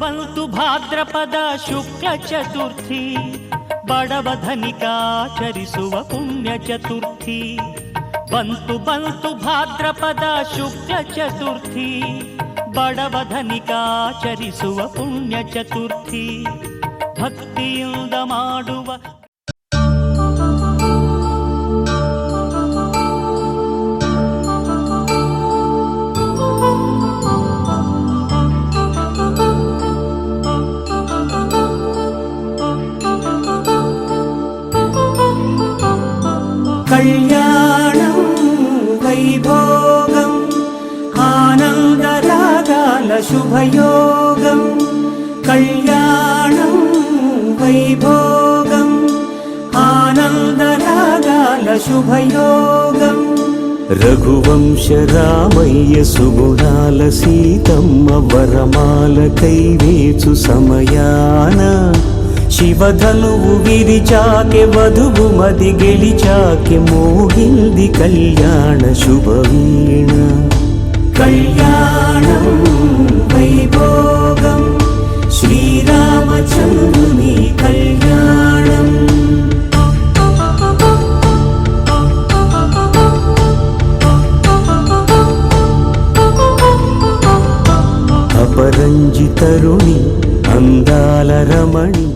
ಬಂತು ಭಾದ್ರಪದ ಶುಕ್ಲ ಚತುರ್ಥಿ, ಬಡವ ಧನಿಕಾಚರಿಸುವ ಪುಣ್ಯ ಚತುರ್ಥಿ. ಬಂತು ಭಾದ್ರಪದ ಶುಕ್ಲ ಚತುರ್ಥಿ, ಬಡವ ಧನಿಕಾಚರಿಸುವ ಪುಣ್ಯ ಚತುರ್ಥಿ. ಭಕ್ತಿಯಿಂದ ಮಾಡುವ కళ్యాణం వైభోగం ఆనందరాగాల శుభయోగం. కళ్యాణం వైభోగం ఆనందరాగాల శుభయోగం. రఘువంశ రామయ్య సుగుణాల సీతమ్మ వరమాల కైవేచు సమయాన, శివధనువు విరిచాకె వధువు మది గెలిచాకె మోగింది కళ్యాణ శుభవీణ. కళ్యాణం వైభోగం శ్రీరామచంద్రుని కళ్యాణం. అపరంజి తరుణి అందాల రమణి